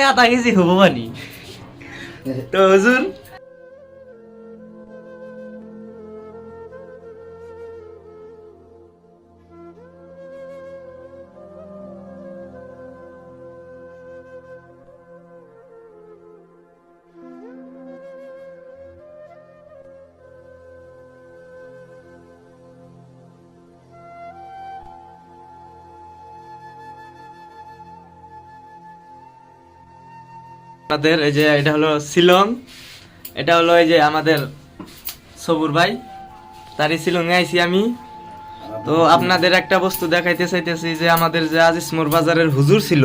আধা কেজি হবো মানি। তো হুজুর আমাদের এই যে এটা হলো শিলং, এটা হলো এই যে আমাদের সবুর ভাই, তারই শিলং এ আইছি আমি। তো আপনাদের একটা বস্তু দেখাইতে চাইতেছি যে আমাদের যে আজিসমোর বাজারের হুজুর ছিল,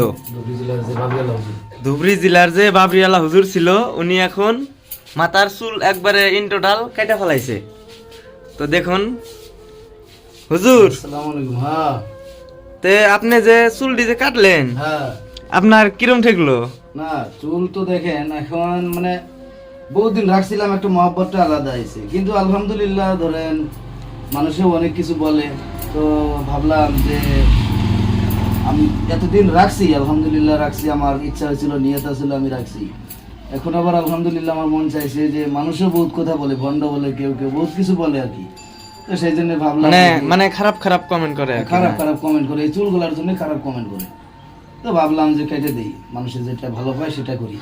ধুবড়ী জেলার যে বাবরিয়ালা হুজুর ছিল, উনি এখন মাথার চুল একবারে ইন টোটাল কেটে ফেলাইছে। তো দেখুন হুজুর, আসসালামু আলাইকুম। হ্যাঁ তে আপনি যে চুলটি যে কাটলেন, হ্যাঁ, আপনার কিরম ঠেকলো? না চুল তো দেখেন এখন মানে বহুদিন রাখছিলাম, একটা মহব্বতটা আলাদা হয়েছে, কিন্তু আলহামদুলিল্লাহ ধরেন মানুষেও অনেক কিছু বলে, তো ভাবলাম যে আমি এতদিন রাখছি, আলহামদুলিল্লাহ রাখছি, আমার ইচ্ছা হয়েছিল, নিয়ত ছিল, আমি রাখছি। এখন আবার আলহামদুলিল্লাহ আমার মন চাইছে যে মানুষও বহুত কথা বলে, ভণ্ড বলে, কেউ কেউ বহুত কিছু বলে আর কি। তো সেই জন্য ভাবলাম মানে যে- মানে খারাপ খারাপ কমেন্ট করে আর কি, খারাপ না? খারাপ কমেন্ট করে, এই চুলগুলার জন্য খারাপ কমেন্ট করে। তো ভাবলাম যে কেটে দেই, মানুষের যেটা ভালো পায় সেটা করি।